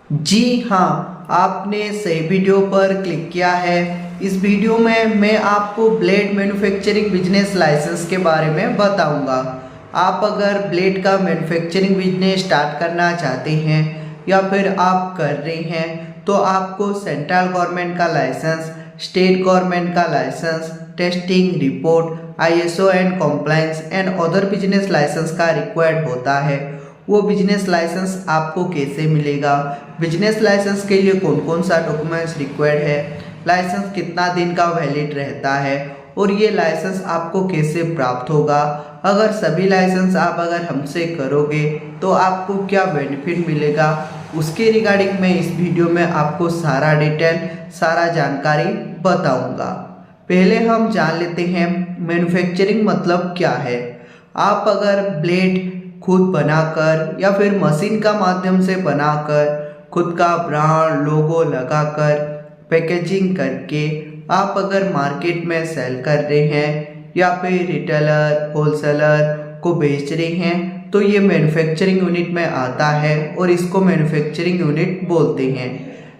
जी हाँ, आपने सही वीडियो पर क्लिक किया है। इस वीडियो में मैं आपको ब्लेड मैन्युफैक्चरिंग बिजनेस लाइसेंस के बारे में बताऊंगा। आप अगर ब्लेड का मैन्युफैक्चरिंग बिजनेस स्टार्ट करना चाहते हैं या फिर आप कर रहे हैं तो आपको सेंट्रल गवर्नमेंट का लाइसेंस, स्टेट गवर्नमेंट का license, testing report, ISO and compliance and other business license का रिक्वायर्ड होता है। वो बिजनेस लाइसेंस आपको कैसे मिलेगा, बिजनेस लाइसेंस के लिए कौन कौन सा डॉक्यूमेंट्स रिक्वायर्ड है, लाइसेंस कितना दिन का वैलिड रहता है और ये लाइसेंस आपको कैसे प्राप्त होगा, अगर सभी लाइसेंस आप अगर हमसे करोगे तो आपको क्या बेनिफिट मिलेगा, उसके रिगार्डिंग मैं इस वीडियो में आपको सारा डिटेल, सारा जानकारी बताऊंगा। पहले हम जान लेते हैं मैन्युफैक्चरिंग मतलब क्या है। आप अगर ब्लेड खुद बनाकर या फिर मशीन का माध्यम से बनाकर खुद का ब्रांड लोगो लगाकर पैकेजिंग करके आप अगर मार्केट में सेल कर रहे हैं या फिर रिटेलर होलसेलर को बेच रहे हैं तो ये मैन्युफैक्चरिंग यूनिट में आता है और इसको मैन्युफैक्चरिंग यूनिट बोलते हैं।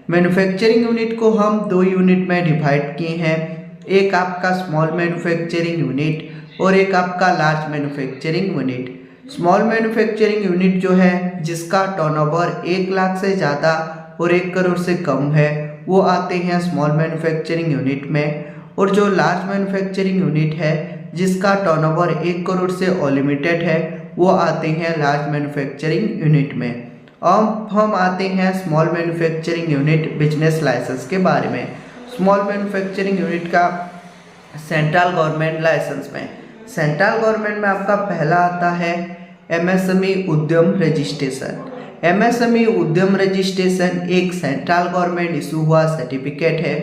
मैन्युफैक्चरिंग यूनिट को हम दो यूनिट में डिवाइड किए हैं, एक आपका स्मॉल मैन्युफैक्चरिंग यूनिट और एक आपका large manufacturing unit. Small manufacturing unit जो है जिसका टर्नओवर 1 लाख से ज़्यादा और 1 करोड़ से कम है वो आते हैं स्मॉल मैन्युफैक्चरिंग यूनिट में, और जो लार्ज मैन्युफैक्चरिंग यूनिट है जिसका टर्नओवर 1 करोड़ से अनलिमिटेड है वो आते हैं लार्ज मैन्युफैक्चरिंग यूनिट में। अब हम आते हैं small manufacturing unit business license के बारे में। स्मॉल मैन्युफैक्चरिंग यूनिट का सेंट्रल गवर्नमेंट लाइसेंस में, सेंट्रल गवर्नमेंट में आपका पहला आता है MSME Udyam registration. MSME Udyam registration एक सेंट्रल गवर्नमेंट इशू हुआ सर्टिफिकेट है।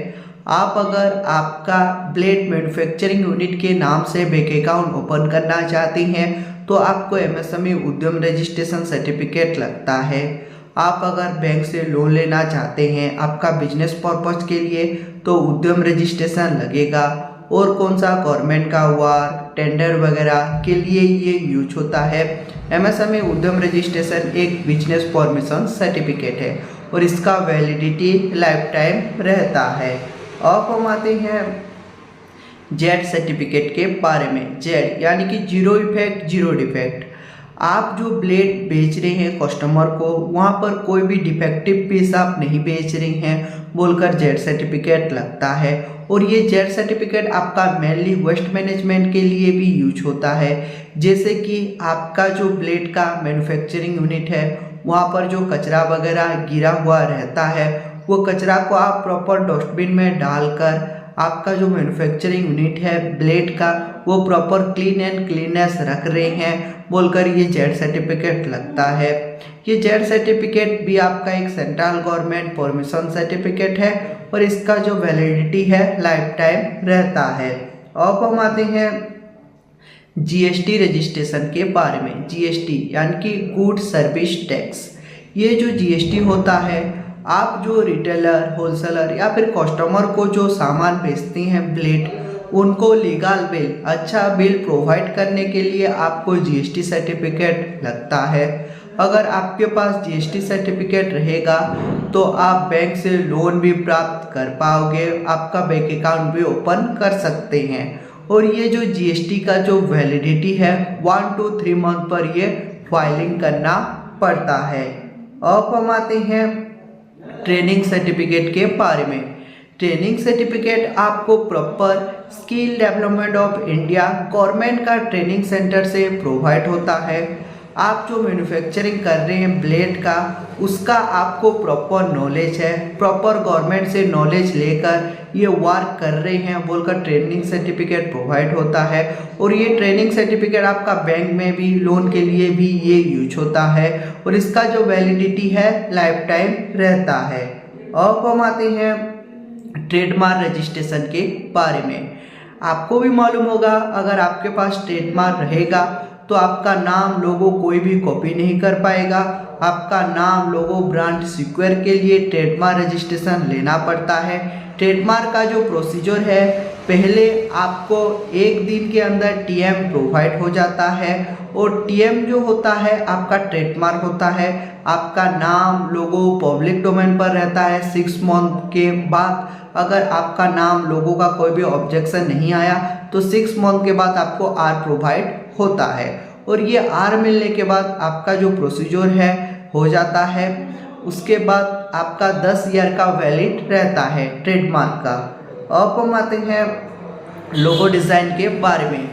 आप अगर आपका ब्लेड मैन्युफैक्चरिंग यूनिट के नाम से बैंक अकाउंट ओपन करना चाहते हैं तो आपको एमएसएमई उद्यम रजिस्ट्रेशन सर्टिफिकेट लगता है। आप अगर बैंक से लोन लेना चाहते हैं आपका बिजनेस पर्पज के लिए तो उद्यम रजिस्ट्रेशन लगेगा। और कौन सा गवर्नमेंट का हुआ टेंडर वगैरह के लिए ये यूज होता है। एमएसएमई उद्यम रजिस्ट्रेशन एक बिजनेस परमिशन सर्टिफिकेट है और इसका वैलिडिटी लाइफ टाइम रहता है। अब हम आते हैं जेड सर्टिफिकेट के बारे में। जेड यानी कि जीरो इफेक्ट जीरो डिफेक्ट। आप जो ब्लेड बेच रहे हैं कस्टमर को वहाँ पर कोई भी डिफेक्टिव पीस आप नहीं बेच रहे हैं बोलकर जेड सर्टिफिकेट लगता है। और ये जेड सर्टिफिकेट आपका मेनली वेस्ट मैनेजमेंट के लिए भी यूज होता है। जैसे कि आपका जो ब्लेड का मैन्युफैक्चरिंग यूनिट है वहाँ पर जो कचरा वगैरह गिरा हुआ रहता है वो कचरा को आप प्रॉपर डस्टबिन में डालकर आपका जो मैन्युफैक्चरिंग यूनिट है ब्लेड का वो प्रॉपर क्लीन एंड क्लीनेस रख रहे हैं बोलकर ये जेड सर्टिफिकेट लगता है। ये जेड सर्टिफिकेट भी आपका एक सेंट्रल गवर्नमेंट परमिशन सर्टिफिकेट है और इसका जो वैलिडिटी है लाइफ टाइम रहता है। अब हम आते हैं जीएसटी रजिस्ट्रेशन के बारे में। जीएसटी यानी कि गुड सर्विस टैक्स। ये जो जीएसटी होता है आप जो रिटेलर होलसेलर या फिर कस्टमर को जो सामान बेचते हैं ब्लेड उनको लीगल बिल, अच्छा बिल प्रोवाइड करने के लिए आपको जीएसटी सर्टिफिकेट लगता है। अगर आपके पास जीएसटी सर्टिफिकेट रहेगा तो आप बैंक से लोन भी प्राप्त कर पाओगे, आपका बैंक अकाउंट भी ओपन कर सकते हैं। और ये जो जीएसटी का जो वैलिडिटी है 1 to 3 मंथ पर ये फाइलिंग करना पड़ता है। अब हम आते हैं ट्रेनिंग सर्टिफिकेट के बारे में। ट्रेनिंग सर्टिफिकेट आपको proper skill development of India government का ट्रेनिंग सेंटर से प्रोवाइड होता है। आप जो मैन्युफैक्चरिंग कर रहे हैं ब्लेड का उसका आपको प्रॉपर नॉलेज है, प्रॉपर गवर्नमेंट से नॉलेज लेकर ये वर्क कर रहे हैं बोलकर ट्रेनिंग सर्टिफिकेट प्रोवाइड होता है। और ये ट्रेनिंग सर्टिफिकेट आपका बैंक में भी लोन के लिए भी ये यूज होता है और इसका जो वैलिडिटी है लाइफ टाइम रहता है। अब हम आते हैं ट्रेडमार्क रजिस्ट्रेशन के बारे में। आपको भी मालूम होगा अगर आपके पास ट्रेडमार्क रहेगा तो आपका नाम लोगो कोई भी कॉपी नहीं कर पाएगा आपका नाम, लोगो, ब्रांड सिक्योर के लिए ट्रेडमार्क रजिस्ट्रेशन लेना पड़ता है। ट्रेडमार्क का जो प्रोसीजर है, पहले आपको 1 दिन के अंदर टीएम प्रोवाइड हो जाता है और टीएम जो होता है आपका ट्रेडमार्क होता है। आपका नाम, लोगो पब्लिक डोमेन पर रहता है। 6 मंथ के बाद अगर आपका नाम, लोगो का कोई भी ऑब्जेक्शन नहीं आया तो 6 मंथ के बाद आपको आर प्रोवाइड होता है और ये आर मिलने के बाद आपका जो प्रोसीजर है हो जाता है। उसके बाद आपका 10 ईयर का वैलिड रहता है ट्रेडमार्क का। अब हम आते हैं लोगो डिज़ाइन के बारे में।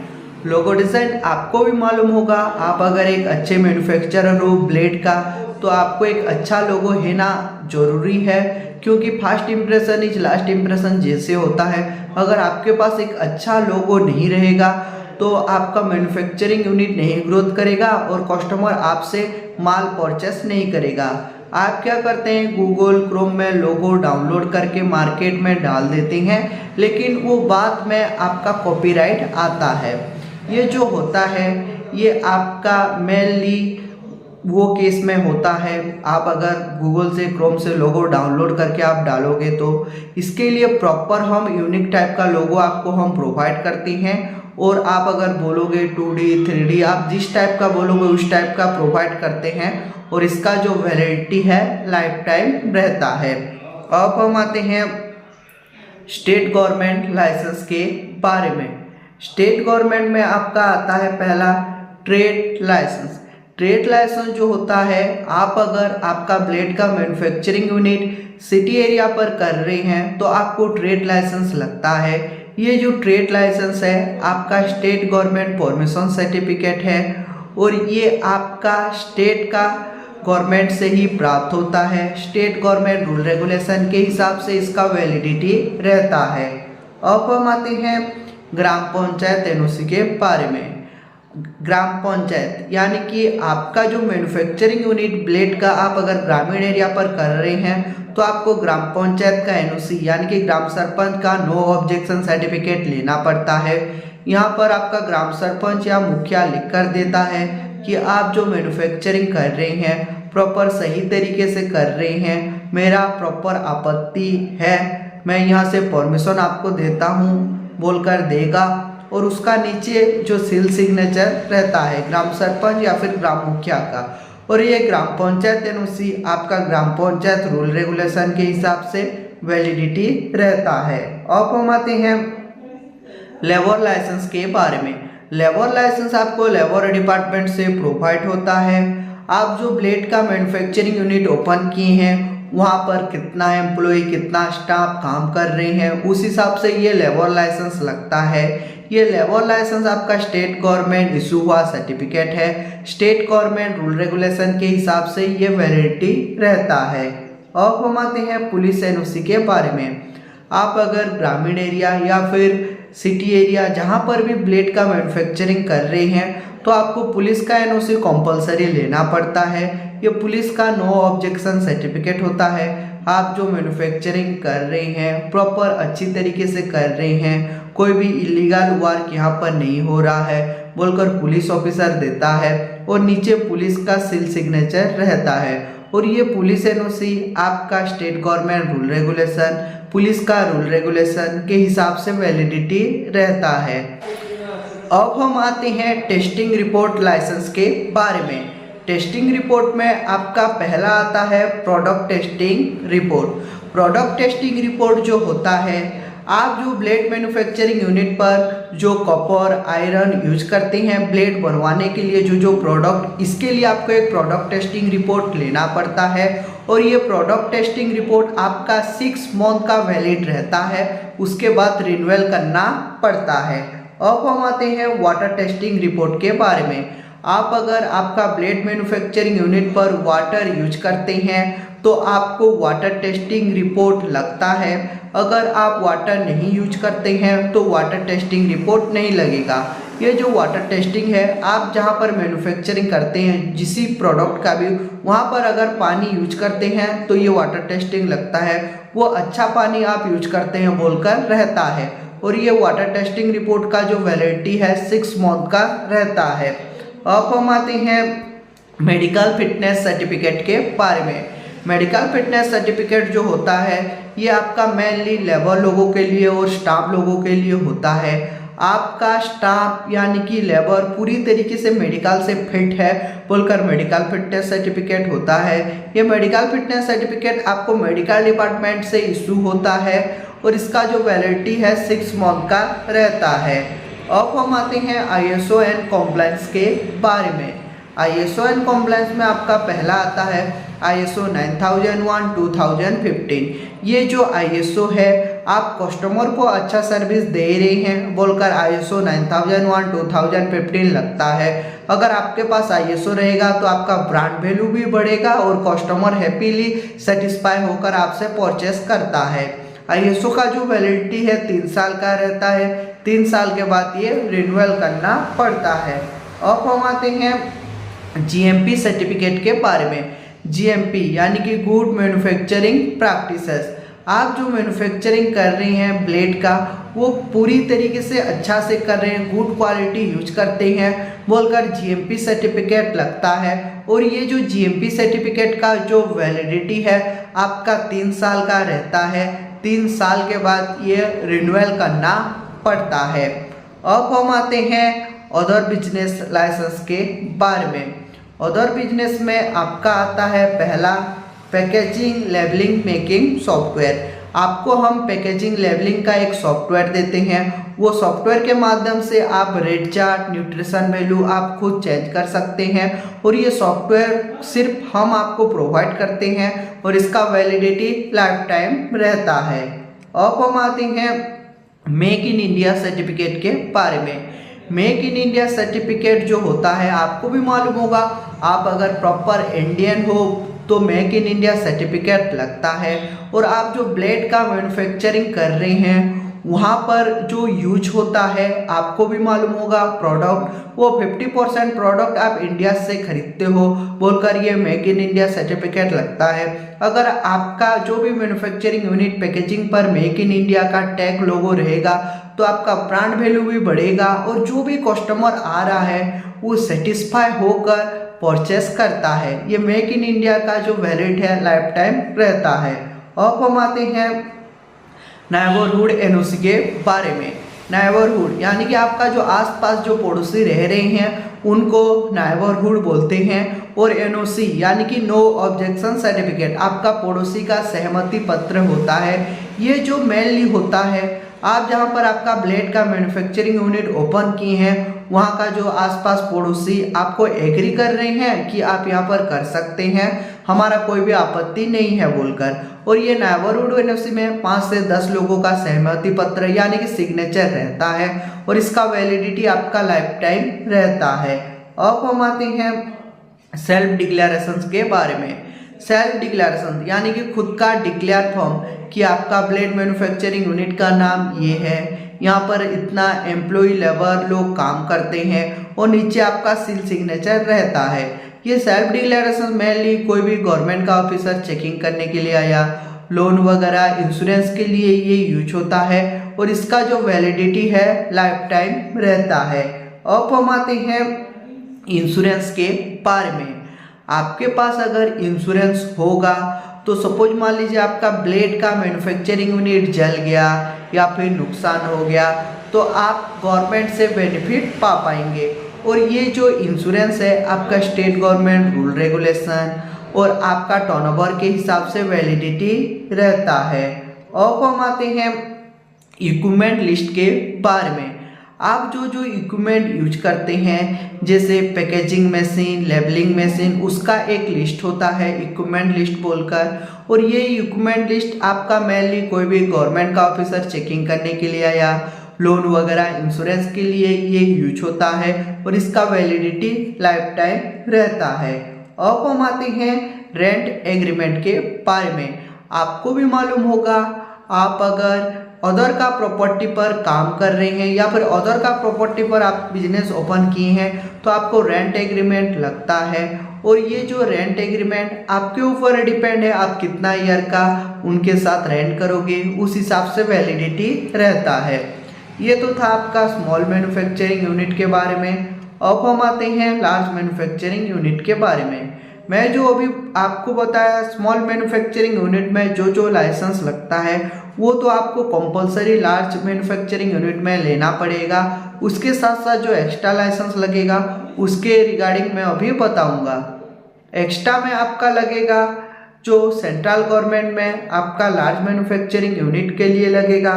लोगो डिज़ाइन आपको भी मालूम होगा, आप अगर एक अच्छे मैन्युफैक्चरर हो ब्लेड का तो आपको एक अच्छा लोगो है ना जरूरी है, क्योंकि first impression is last impression जैसे होता है। अगर आपके पास एक अच्छा लोगो नहीं रहेगा तो आपका मैन्युफैक्चरिंग यूनिट नहीं ग्रोथ करेगा और कस्टमर आपसे माल परचेस नहीं करेगा। आप क्या करते हैं, गूगल क्रोम में लोगो डाउनलोड करके मार्केट में डाल देते हैं, लेकिन वो बाद में आपका कॉपीराइट आता है। ये जो होता है ये आपका मेनली वो केस में होता है। आप अगर गूगल से, क्रोम से लोगो डाउनलोड करके आप डालोगे तो इसके लिए प्रॉपर हम यूनिक टाइप का लोगो आपको हम प्रोवाइड करते हैं और आप अगर बोलोगे 2D 3D आप जिस टाइप का बोलोगे उस टाइप का प्रोवाइड करते हैं और इसका जो वैलिडिटी है लाइफ टाइम रहता है। अब हम आते हैं स्टेट गवर्नमेंट लाइसेंस के बारे में। स्टेट गवर्नमेंट में आपका आता है पहला ट्रेड लाइसेंस। ट्रेड लाइसेंस जो होता है, आप अगर आपका ब्लेड का मैन्युफैक्चरिंग यूनिट सिटी एरिया पर कर रहे हैं तो आपको ट्रेड लाइसेंस लगता है। ये जो ट्रेड लाइसेंस है आपका स्टेट गवर्नमेंट परमिशन सर्टिफिकेट है और ये आपका स्टेट का गवर्नमेंट से ही प्राप्त होता है। स्टेट गवर्नमेंट रूल रेगुलेशन के हिसाब से इसका वैलिडिटी रहता है। अब हम आते हैं ग्राम पंचायत एनओसी के बारे में। ग्राम पंचायत यानी कि आपका जो मैन्युफैक्चरिंग यूनिट ब्लेड का आप अगर ग्रामीण एरिया पर कर रहे हैं तो आपको ग्राम पंचायत का एनओसी यानी कि ग्राम सरपंच का नो ऑब्जेक्शन सर्टिफिकेट लेना पड़ता है। यहाँ पर आपका ग्राम सरपंच या मुखिया लिख कर देता है कि आप जो मैन्युफैक्चरिंग कर रहे हैं प्रॉपर सही तरीके से कर रहे हैं, मेरा प्रॉपर आपत्ति है, मैं यहाँ से परमिशन आपको देता हूँ बोलकर देगा और उसका नीचे जो सील सिग्नेचर रहता है ग्राम सरपंच या फिर ग्राम मुखिया का। और ये ग्राम पंचायत एनओसी आपका ग्राम पंचायत रूल रेगुलेशन के हिसाब से वैलिडिटी रहता है। अब हम आते हैं लेबर लाइसेंस के बारे में। लेबर लाइसेंस आपको लेबर डिपार्टमेंट से प्रोवाइड होता है। आप जो ब्लेड का मैन्युफैक्चरिंग यूनिट ओपन किए हैं वहाँ पर कितना एम्प्लॉय, कितना स्टाफ काम कर रहे हैं, उस हिसाब से ये लेबर लाइसेंस लगता है। ये लेबर लाइसेंस आपका स्टेट गवर्नमेंट इशू हुआ सर्टिफिकेट है। स्टेट गवर्नमेंट रूल रेगुलेशन के हिसाब से ये वैलिडिटी रहता है। अब हम आते हैं पुलिस एनओसी के बारे में। आप अगर ग्रामीण एरिया या फिर सिटी एरिया जहाँ पर भी ब्लेड का मैन्युफैक्चरिंग कर रहे हैं तो आपको पुलिस का एनओसी कंपलसरी लेना पड़ता है। ये पुलिस का नो ऑब्जेक्शन सर्टिफिकेट होता है। आप जो मैन्युफैक्चरिंग कर रहे हैं प्रॉपर अच्छी तरीके से कर रहे हैं, कोई भी इलीगल वर्क यहाँ पर नहीं हो रहा है बोलकर पुलिस ऑफिसर देता है और नीचे पुलिस का सील सिग्नेचर रहता है। और ये पुलिस एनओसी आपका state government rule regulation, police का रूल रेगुलेशन के हिसाब से वैलिडिटी रहता है। अब हम आते हैं टेस्टिंग रिपोर्ट लाइसेंस के बारे में। टेस्टिंग रिपोर्ट में आपका पहला आता है product testing report. Product testing report जो होता है, आप जो ब्लेड मैन्युफैक्चरिंग यूनिट पर जो कॉपर, आयरन यूज करते हैं ब्लेड बनवाने के लिए जो प्रोडक्ट, इसके लिए आपको एक प्रोडक्ट टेस्टिंग रिपोर्ट लेना पड़ता है और ये प्रोडक्ट टेस्टिंग रिपोर्ट आपका 6 मंथ का वैलिड रहता है, उसके बाद रिन्यूअल करना पड़ता है। अब हम आते हैं वाटर टेस्टिंग रिपोर्ट के बारे में। आप अगर आपका ब्लेड मैन्युफैक्चरिंग यूनिट पर वाटर यूज करते हैं तो आपको वाटर टेस्टिंग रिपोर्ट लगता है। अगर आप वाटर नहीं यूज करते हैं तो वाटर टेस्टिंग रिपोर्ट नहीं लगेगा। ये जो वाटर टेस्टिंग है, आप जहाँ पर मैन्युफैक्चरिंग करते हैं जिसी प्रोडक्ट का भी, वहाँ पर अगर पानी यूज करते हैं तो ये वाटर टेस्टिंग लगता है। वो अच्छा पानी आप यूज करते हैं बोलकर रहता है। और ये वाटर टेस्टिंग रिपोर्ट का जो वैलिडिटी है 6 मंथ का रहता है। अब हम आते हैं मेडिकल फिटनेस सर्टिफिकेट के बारे में। मेडिकल फिटनेस सर्टिफिकेट जो होता है ये आपका मेनली लेबर लोगों के लिए और स्टाफ लोगों के लिए होता है। आपका स्टाफ यानी कि लेबर पूरी तरीके से मेडिकल से फिट है बोलकर मेडिकल फिटनेस सर्टिफिकेट होता है। ये मेडिकल फिटनेस सर्टिफिकेट आपको मेडिकल डिपार्टमेंट से इशू होता है और इसका जो वैलिडिटी है 6 मंथ का रहता है। अब हम आते हैं ISO एंड कॉम्प्लायंस के बारे में। ISO एंड कॉम्प्लायंस में आपका पहला आता है ISO 9001:2015। ये जो ISO है आप कस्टमर को अच्छा सर्विस दे रहे हैं बोलकर ISO 9001:2015 लगता है। अगर आपके पास ISO रहेगा तो आपका ब्रांड वैल्यू भी बढ़ेगा और कस्टमर हैप्पीली सेटिस्फाई होकर आपसे परचेस करता है। ISO का जो वैलिडिटी है 3 साल का रहता है। 3 साल के बाद ये रिन्यूअल करना पड़ता है। अब हम आते हैं GMP सर्टिफिकेट के बारे में। GMP यानी कि गुड मैन्युफैक्चरिंग प्रैक्टिसेस। आप जो मैन्युफैक्चरिंग कर रहे हैं ब्लेड का वो पूरी तरीके से अच्छा से कर रहे हैं, गुड क्वालिटी यूज करते हैं बोलकर GMP सर्टिफिकेट लगता है। और ये जो GMP सर्टिफिकेट का जो वैलिडिटी है आपका 3 साल का रहता है। 3 साल के बाद ये रिन्यूअल करना पड़ता है। अब हम आते हैं अदर बिजनेस लाइसेंस के बारे में। अदर बिजनेस में आपका आता है पहला पैकेजिंग लेबलिंग मेकिंग सॉफ्टवेयर। आपको हम पैकेजिंग लेबलिंग का एक सॉफ्टवेयर देते हैं। वो सॉफ्टवेयर के माध्यम से आप रेट चार्ट, न्यूट्रिशन वैल्यू आप खुद चेंज कर सकते हैं और ये सॉफ्टवेयर सिर्फ हम आपको प्रोवाइड करते हैं और इसका वैलिडिटी लाइफ टाइम रहता है। अब हम आते हैं मेक इन इंडिया सर्टिफिकेट के बारे में। मेक इन इंडिया सर्टिफिकेट जो होता है आपको भी मालूम होगा, आप अगर प्रॉपर इंडियन हो तो मेक इन इंडिया सर्टिफिकेट लगता है। और आप जो ब्लेड का मैन्युफैक्चरिंग कर रहे हैं वहाँ पर जो यूज होता है आपको भी मालूम होगा, प्रोडक्ट वो 50% प्रोडक्ट आप इंडिया से खरीदते हो बोलकर ये मेक इन इंडिया सर्टिफिकेट लगता है। अगर आपका जो भी मैन्युफैक्चरिंग यूनिट पैकेजिंग पर मेक इन इंडिया का टैग लोगो रहेगा तो आपका ब्रांड वैल्यू भी बढ़ेगा और जो भी कस्टमर आ रहा है वो सेटिस्फाई होकर परचेस करता है। ये मेक इन इंडिया का जो वैलिड है लाइफ टाइम रहता है। अब हम आते हैं नेबरहुड NOC के बारे में। नेबरहुड यानी कि आपका जो आसपास जो पड़ोसी रह रहे हैं उनको नेबरहुड बोलते हैं। और NOC यानी कि नो ऑब्जेक्शन सर्टिफिकेट आपका पड़ोसी का सहमति पत्र होता है। ये जो मेनली होता है आप जहाँ पर आपका ब्लेड का मैन्युफैक्चरिंग यूनिट ओपन किए हैं वहाँ का जो आसपास पड़ोसी आपको एग्री कर रहे हैं कि आप यहाँ पर कर सकते हैं, हमारा कोई भी आपत्ति नहीं है बोलकर। और ये नेबरहुड NOC में 5 से 10 लोगों का सहमति पत्र यानी कि सिग्नेचर रहता है और इसका वैलिडिटी आपका लाइफ टाइम रहता है। अब हम आते हैं सेल्फ डिक्लेरेशन के बारे में। सेल्फ डिक्लेरेशन यानी कि खुद का डिक्लेयर फॉर्म कि आपका ब्लेड मैन्युफैक्चरिंग यूनिट का नाम ये है, यहाँ पर इतना एम्प्लॉय लेबर लोग काम करते हैं और नीचे आपका सील सिग्नेचर रहता है। ये सेल्फ डिक्लेरेशन मेनली कोई भी गवर्नमेंट का ऑफिसर चेकिंग करने के लिए आया, लोन वगैरह इंश्योरेंस के लिए ये यूज होता है और इसका जो वैलिडिटी है लाइफ टाइम रहता है। अब हम आते हैं इंश्योरेंस के बारे में। आपके पास अगर इंश्योरेंस होगा तो सपोज मान लीजिए आपका ब्लेड का मैन्युफैक्चरिंग यूनिट जल गया या फिर नुकसान हो गया तो आप गवर्नमेंट से बेनिफिट पा पाएंगे। और ये जो इंश्योरेंस है आपका स्टेट गवर्नमेंट रूल रेगुलेशन और आपका टर्नओवर के हिसाब से वैलिडिटी रहता है। अब हम आते हैं इक्विपमेंट लिस्ट के बारे में। आप जो इक्विपमेंट यूज करते हैं जैसे पैकेजिंग मशीन, लेबलिंग मशीन, उसका एक लिस्ट होता है इक्विपमेंट लिस्ट बोलकर। और ये इक्विपमेंट लिस्ट आपका मेनली कोई भी गवर्नमेंट का ऑफिसर चेकिंग करने के लिए या लोन वगैरह इंश्योरेंस के लिए ये यूज होता है और इसका वैलिडिटी लाइफ टाइम रहता है। अब हम आते हैं रेंट एग्रीमेंट के बारे में। आपको भी मालूम होगा आप अगर अदर का प्रॉपर्टी पर काम कर रहे हैं या फिर अदर का प्रॉपर्टी पर आप बिजनेस ओपन किए हैं तो आपको रेंट एग्रीमेंट लगता है। और ये जो रेंट एग्रीमेंट आपके ऊपर डिपेंड है, आप कितना ईयर का उनके साथ रेंट करोगे उस हिसाब से वैलिडिटी रहता है। ये तो था आपका स्मॉल मैन्युफैक्चरिंग यूनिट के बारे में। अब हम आते हैं लार्ज मैन्युफैक्चरिंग यूनिट के बारे में। मैं जो अभी आपको बताया स्मॉल मैन्युफैक्चरिंग यूनिट में जो लाइसेंस लगता है वो तो आपको कंपलसरी लार्ज मैन्युफैक्चरिंग यूनिट में लेना पड़ेगा। उसके साथ साथ जो एक्स्ट्रा लाइसेंस लगेगा उसके रिगार्डिंग मैं अभी बताऊंगा। एक्स्ट्रा में आपका लगेगा जो सेंट्रल गवर्नमेंट में आपका लार्ज मैन्युफैक्चरिंग यूनिट के लिए लगेगा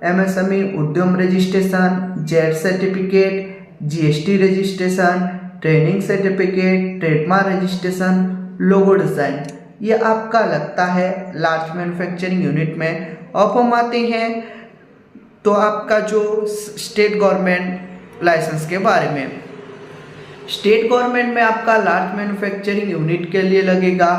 MSME Udyam registration, Z certificate, GST registration, training certificate, trademark registration, logo design, ये आपका लगता है लार्ज मैन्युफैक्चरिंग यूनिट में। अब हम आते हैं तो आपका जो स्टेट गवर्नमेंट लाइसेंस के बारे में। स्टेट गवर्नमेंट में आपका लार्ज मैन्युफैक्चरिंग यूनिट के लिए लगेगा,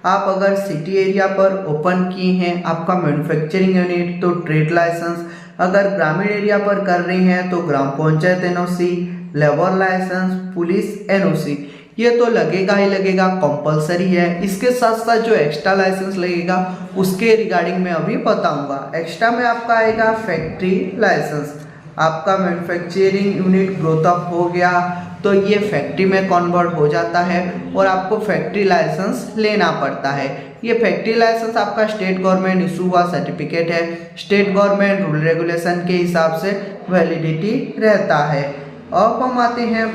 आप अगर सिटी एरिया पर ओपन किए हैं आपका मैन्युफैक्चरिंग यूनिट तो ट्रेड लाइसेंस, अगर ग्रामीण एरिया पर कर रहे हैं तो ग्राम panchayat NOC, labour licence, police NOC, ये तो लगेगा ही लगेगा, कंपलसरी है। इसके साथ साथ जो एक्स्ट्रा लाइसेंस लगेगा उसके रिगार्डिंग मैं अभी बताऊंगा। एक्स्ट्रा में आपका आएगा फैक्ट्री लाइसेंस। आपका मैन्युफैक्चरिंग यूनिट ग्रोथ अप हो गया तो ये फैक्ट्री में कन्वर्ट हो जाता है और आपको फैक्ट्री लाइसेंस लेना पड़ता है। ये फैक्ट्री लाइसेंस आपका स्टेट गवर्नमेंट इशू हुआ सर्टिफिकेट है, स्टेट गवर्नमेंट रूल रेगुलेशन के हिसाब से वैलिडिटी रहता है। अब हम आते हैं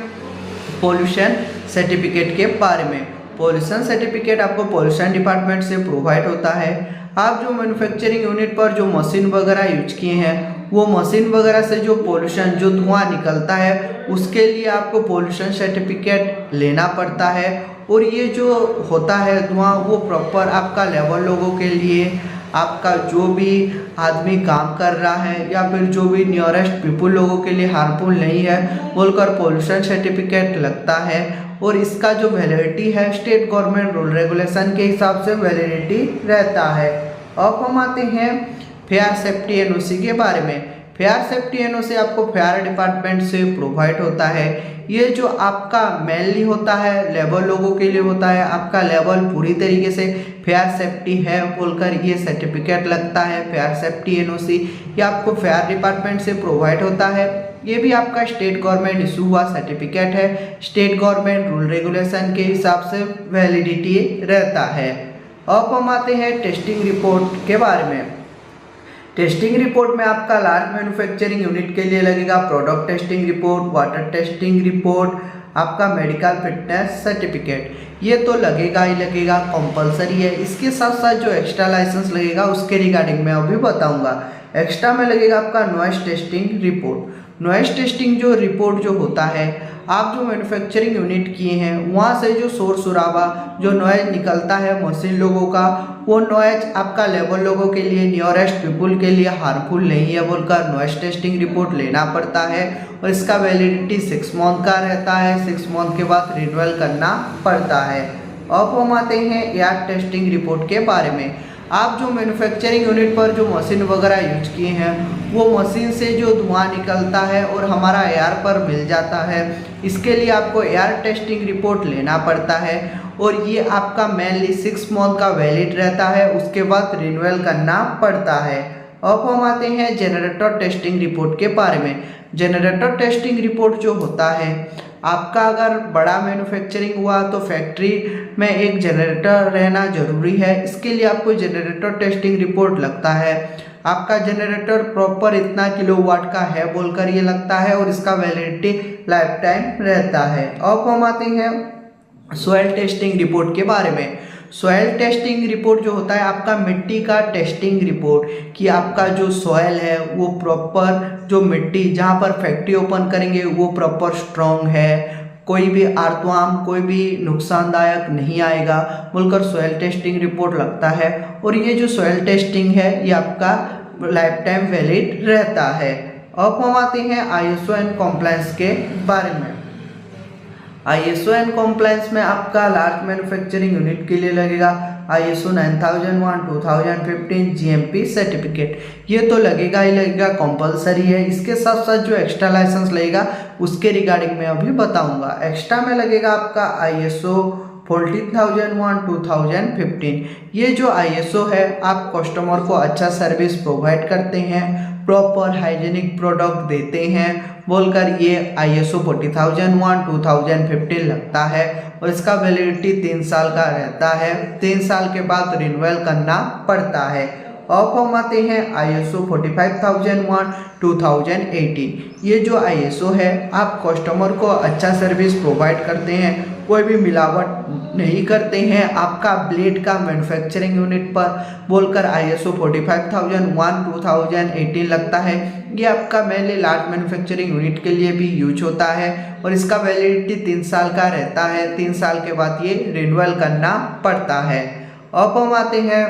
पोल्यूशन सर्टिफिकेट के बारे में। पोल्यूशन सर्टिफिकेट आपको पोल्यूशन डिपार्टमेंट से प्रोवाइड होता है। आप जो मैन्युफैक्चरिंग यूनिट पर जो मशीन वगैरह यूज किए हैं वो मशीन वगैरह से जो पोल्यूशन जो धुआं निकलता है उसके लिए आपको पोल्यूशन सर्टिफिकेट लेना पड़ता है। और ये जो होता है धुआं वो प्रॉपर आपका लेबर लोगों के लिए, आपका जो भी आदमी काम कर रहा है या फिर जो भी नियरेस्ट पीपुल लोगों के लिए हार्मफुल नहीं है बोलकर पोल्यूशन सर्टिफिकेट लगता है। और इसका जो वैलिडिटी है स्टेट गवर्नमेंट रूल रेगुलेशन के हिसाब से वैलिडिटी रहता है। अब हम आते हैं फायर सेफ्टी एनओसी के बारे में। फायर सेफ्टी एनओसी आपको फायर डिपार्टमेंट से प्रोवाइड होता है। ये जो आपका मेनली होता है लेबर लोगों के लिए होता है, आपका लेवल पूरी तरीके से फायर सेफ्टी है बोलकर ये सर्टिफिकेट लगता है। फायर सेफ्टी एनओसी ये आपको फायर डिपार्टमेंट से प्रोवाइड होता है। ये भी आपका स्टेट गवर्नमेंट इशू हुआ सर्टिफिकेट है, स्टेट गवर्नमेंट रूल रेगुलेशन के हिसाब से वैलिडिटी रहता है। अब हम आते हैं टेस्टिंग रिपोर्ट के बारे में। टेस्टिंग रिपोर्ट में आपका लार्ज मैन्युफैक्चरिंग यूनिट के लिए लगेगा product testing report, water testing report, आपका मेडिकल फिटनेस सर्टिफिकेट, ये तो लगेगा ही लगेगा, कंपलसरी है। इसके साथ साथ जो एक्स्ट्रा लाइसेंस लगेगा उसके रिगार्डिंग मैं अभी बताऊंगा। एक्स्ट्रा में लगेगा आपका noise testing report. Noise testing जो रिपोर्ट जो होता है, आप जो मैन्युफैक्चरिंग यूनिट किए हैं वहाँ से जो शोर शराबा जो नॉइज निकलता है मशीन लोगों का, वो नॉइज आपका लेबर लोगों के लिए, नियरेस्ट पीपुल के लिए हार्मफुल नहीं है बोलकर नॉइज टेस्टिंग रिपोर्ट लेना पड़ता है। और इसका वैलिडिटी 6 मंथ का रहता है, 6 मंथ के बाद रिन्यूअल करना पड़ता है। अब हम आते हैं एयर टेस्टिंग रिपोर्ट के बारे में। आप जो मैन्युफैक्चरिंग यूनिट पर जो मशीन वगैरह यूज किए हैं वो मशीन से जो धुआं निकलता है और हमारा एयर पर मिल जाता है, इसके लिए आपको एयर टेस्टिंग रिपोर्ट लेना पड़ता है। और ये आपका मेनली 6 मंथ का वैलिड रहता है, उसके बाद रिन्यूअल करना पड़ता है। अब हम आते हैं जनरेटर टेस्टिंग रिपोर्ट के बारे में। जनरेटर टेस्टिंग रिपोर्ट जो होता है, आपका अगर बड़ा मैन्युफैक्चरिंग हुआ तो फैक्ट्री में एक जनरेटर रहना जरूरी है, इसके लिए आपको जनरेटर टेस्टिंग रिपोर्ट लगता है। आपका जनरेटर प्रॉपर इतना किलोवाट का है बोलकर ये लगता है और इसका वैलिडिटी लाइफ टाइम रहता है। अब हम आते हैं सॉइल टेस्टिंग रिपोर्ट के बारे में। सॉइल टेस्टिंग रिपोर्ट जो होता है आपका मिट्टी का टेस्टिंग रिपोर्ट, कि आपका जो सॉइल है वो प्रॉपर, जो मिट्टी जहाँ पर फैक्ट्री ओपन करेंगे वो प्रॉपर स्ट्रॉन्ग है, कोई भी आर्तवाम कोई भी नुकसानदायक नहीं आएगा बोलकर सॉइल टेस्टिंग रिपोर्ट लगता है। और ये जो सॉइल टेस्टिंग है ये आपका लाइफ टाइम वैलिड रहता है। अब हम आते हैं ISO एंड कॉम्प्लायंस के बारे में। ISO एंड कॉम्प्लायंस में आपका लार्ज मैन्युफैक्चरिंग यूनिट के लिए लगेगा ISO 9001 2015 GMP सर्टिफिकेट, ये तो लगेगा ही लगेगा, कंपलसरी है। इसके साथ साथ जो एक्स्ट्रा लाइसेंस लगेगा उसके रिगार्डिंग मैं अभी बताऊंगा। एक्स्ट्रा में लगेगा आपका ISO 14001 2015। ये जो ISO है आप कस्टमर को अच्छा सर्विस प्रोवाइड करते हैं, प्रॉपर हाइजीनिक प्रोडक्ट देते हैं बोलकर ये ISO 40001 2015 लगता है और इसका वैलिडिटी 3 साल का रहता है। 3 साल के बाद रिन्यूअल करना पड़ता है। अब हम आते हैं ISO 45001 2018। ये जो ISO है, आप कस्टमर को अच्छा सर्विस प्रोवाइड करते हैं, कोई भी मिलावट नहीं करते हैं आपका ब्लेड का मैन्युफैक्चरिंग यूनिट पर बोलकर ISO 45001 2018 लगता है। ये आपका मेनली लार्ज मैन्युफैक्चरिंग यूनिट के लिए भी यूज होता है और इसका वैलिडिटी 3 साल का रहता है। 3 साल के बाद ये रिन्यूअल करना पड़ता है। अब हम आते हैं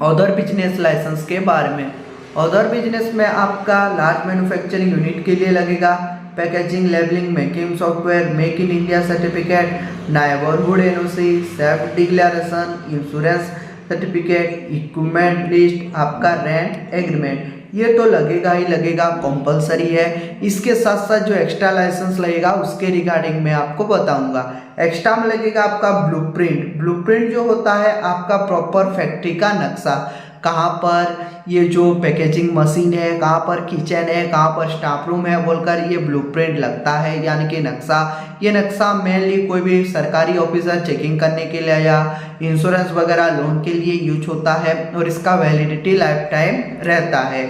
अदर बिजनेस लाइसेंस के बारे में। अदर बिजनेस में आपका लार्ज मैन्युफैक्चरिंग यूनिट के लिए लगेगा packaging, labelling, making software, make in India certificate, neighbourhood NOC, self declaration, insurance certificate, equipment list, आपका रेंट एग्रीमेंट, ये तो लगेगा ही लगेगा, कंपलसरी है। इसके साथ साथ जो एक्स्ट्रा लाइसेंस लगेगा उसके रिगार्डिंग मैं आपको बताऊंगा। एक्स्ट्रा में लगेगा आपका ब्लूप्रिंट। ब्लूप्रिंट जो होता है आपका प्रॉपर फैक्ट्री का नक्शा, कहाँ पर ये जो पैकेजिंग मशीन है, कहाँ पर किचन है, कहाँ पर स्टाफ रूम है बोलकर ये ब्लूप्रिंट लगता है, यानी कि नक्शा। ये नक्शा मेनली कोई भी सरकारी ऑफिसर चेकिंग करने के लिए या इंश्योरेंस वगैरह लोन के लिए यूज होता है और इसका वैलिडिटी लाइफ टाइम रहता है।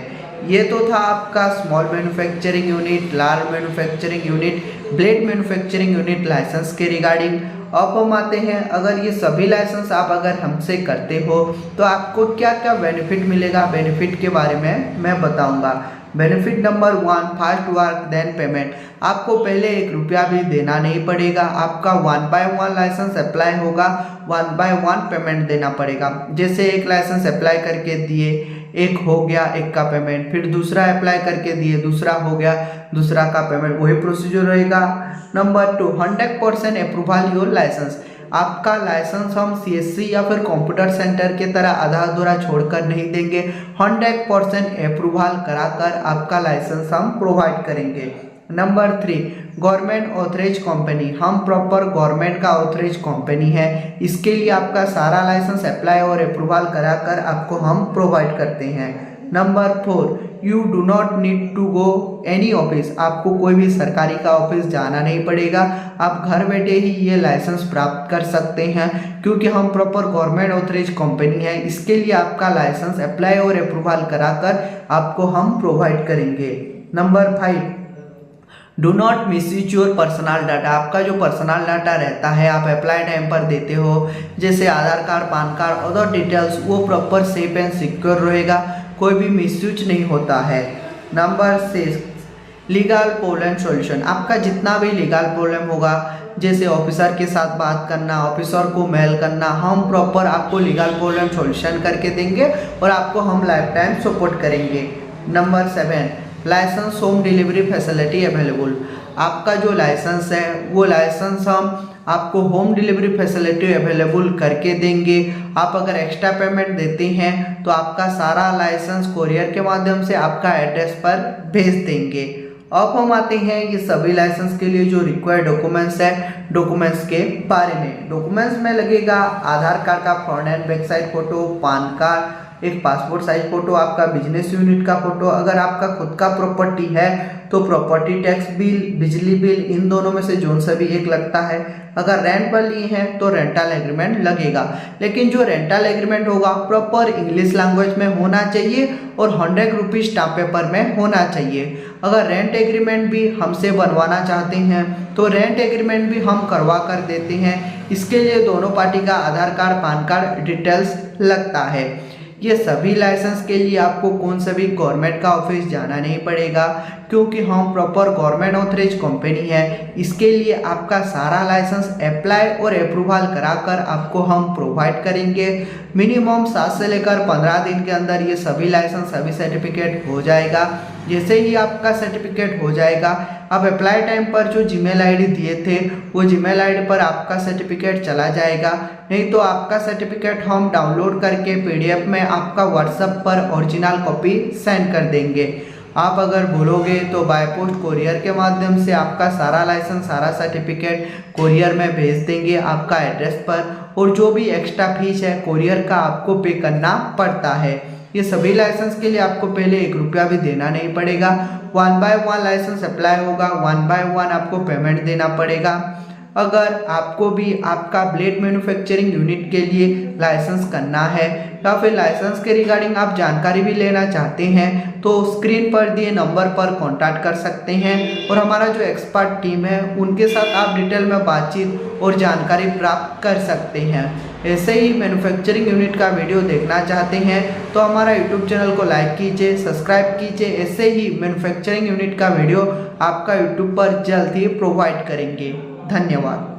ये तो था आपका small manufacturing unit, large manufacturing unit, blade manufacturing unit license के रिगार्डिंग। अब हम आते हैं, अगर ये सभी लाइसेंस आप अगर हमसे करते हो तो आपको क्या क्या बेनिफिट मिलेगा, बेनिफिट के बारे में मैं बताऊंगा। Benefit number 1, fast work then payment. आपको पहले 1 रुपया भी देना नहीं पड़ेगा। आपका 1 by 1 लाइसेंस अप्लाई होगा, 1 by 1 पेमेंट देना पड़ेगा। जैसे एक लाइसेंस अप्लाई करके दिए, एक हो गया, एक का पेमेंट, फिर दूसरा अप्लाई करके दिए, दूसरा हो गया, दूसरा का पेमेंट, वही प्रोसीजर रहेगा। Number 2, 100% approval your license. आपका लाइसेंस हम CSC या फिर कंप्यूटर सेंटर के तरह आधा अधूरा छोड़कर नहीं देंगे। 100% अप्रूवल कराकर आपका लाइसेंस हम प्रोवाइड करेंगे। Number 3, government authorise company. हम प्रॉपर गवर्नमेंट का ऑथराइज कंपनी है, इसके लिए आपका सारा लाइसेंस अप्लाई और अप्रूवल कराकर आपको हम प्रोवाइड करते हैं। Number 4, you do not need to go any office. आपको कोई भी सरकारी का ऑफिस जाना नहीं पड़ेगा, आप घर बैठे ही ये लाइसेंस प्राप्त कर सकते हैं क्योंकि हम प्रॉपर गवर्नमेंट ऑथराइज कंपनी है। इसके लिए आपका लाइसेंस अप्लाई और अप्रूवल कराकर आपको हम प्रोवाइड करेंगे। Number 5, do not misuse your personal data. आपका जो पर्सनल डाटा रहता है आप अप्लाई टाइम पर देते हो, जैसे Aadhaar card, PAN card, other details, वो प्रॉपर सेफ एंड सिक्योर रहेगा, कोई भी मिसयूज नहीं होता है। Number 6, legal problem solution. आपका जितना भी लीगल प्रॉब्लम होगा, जैसे ऑफिसर के साथ बात करना, ऑफिसर को मेल करना, हम प्रॉपर आपको लीगल प्रॉब्लम सॉल्यूशन करके देंगे और आपको हम लाइफ टाइम सपोर्ट करेंगे। Number 7, license home delivery facility available. आपका जो लाइसेंस है वो लाइसेंस हम आपको होम डिलीवरी फैसिलिटी अवेलेबल करके देंगे। आप अगर एक्स्ट्रा पेमेंट देते हैं तो आपका सारा लाइसेंस कोरियर के माध्यम से आपका एड्रेस पर भेज देंगे। अब हम आते हैं ये सभी लाइसेंस के लिए जो रिक्वायर्ड डॉक्यूमेंट्स है, डॉक्यूमेंट्स के बारे में। डॉक्यूमेंट्स में लगेगा आधार कार्ड का front end back side photo, pan card, एक पासपोर्ट साइज फोटो, आपका बिजनेस यूनिट का फोटो। अगर आपका खुद का प्रॉपर्टी है तो प्रॉपर्टी टैक्स बिल, बिजली बिल, इन दोनों में से जो सा भी एक लगता है। अगर रेंट पर लिए हैं तो रेंटल एग्रीमेंट लगेगा, लेकिन जो रेंटल एग्रीमेंट होगा प्रॉपर इंग्लिश लैंग्वेज में होना चाहिए और 100 रुपीज स्टाम्प पेपर में होना चाहिए। अगर रेंट एग्रीमेंट भी हमसे बनवाना चाहते हैं तो रेंट एग्रीमेंट भी हम करवा कर देते हैं। इसके लिए दोनों पार्टी का आधार कार्ड, पैन कार्ड डिटेल्स लगता है। ये सभी लाइसेंस के लिए आपको कौन सा भी गवर्नमेंट का ऑफिस जाना नहीं पड़ेगा क्योंकि हम प्रॉपर गवर्नमेंट ऑथराइज कंपनी है। इसके लिए आपका सारा लाइसेंस अप्लाई और अप्रूवल कराकर आपको हम प्रोवाइड करेंगे। मिनिमम 7 से लेकर 15 दिन के अंदर ये सभी लाइसेंस, सभी सर्टिफिकेट हो जाएगा। जैसे ही आपका सर्टिफिकेट हो जाएगा, आप अप्लाई टाइम पर जो जीमेल आईडी दिए थे वो जीमेल आईडी पर आपका सर्टिफिकेट चला जाएगा। नहीं तो आपका सर्टिफिकेट हम डाउनलोड करके PDF में आपका व्हाट्सएप पर ओरिजिनल कॉपी सेंड कर देंगे। आप अगर बोलोगे तो बाय पोस्ट कोरियर के माध्यम से आपका सारा लाइसेंस, सारा सर्टिफिकेट कोरियर में भेज देंगे आपका एड्रेस पर, और जो भी एक्स्ट्रा फीस है कोरियर का आपको पे करना पड़ता है। ये सभी लाइसेंस के लिए आपको पहले 1 रुपया भी देना नहीं पड़ेगा। 1 बाय 1 लाइसेंस अप्लाई होगा, 1 बाय 1 आपको पेमेंट देना पड़ेगा। अगर आपको भी आपका ब्लेड मैन्युफैक्चरिंग यूनिट के लिए लाइसेंस करना है या फिर लाइसेंस के रिगार्डिंग आप जानकारी भी लेना चाहते हैं तो स्क्रीन पर दिए नंबर पर कांटेक्ट कर सकते हैं और हमारा जो एक्सपर्ट टीम है उनके साथ आप डिटेल में बातचीत और जानकारी प्राप्त कर सकते हैं। ऐसे ही मैन्युफैक्चरिंग यूनिट का वीडियो देखना चाहते हैं तो हमारा यूट्यूब चैनल को लाइक कीजिए, सब्सक्राइब कीजिए। ऐसे ही मैन्युफैक्चरिंग यूनिट का वीडियो आपका यूट्यूब पर जल्द ही प्रोवाइड करेंगे। धन्यवाद।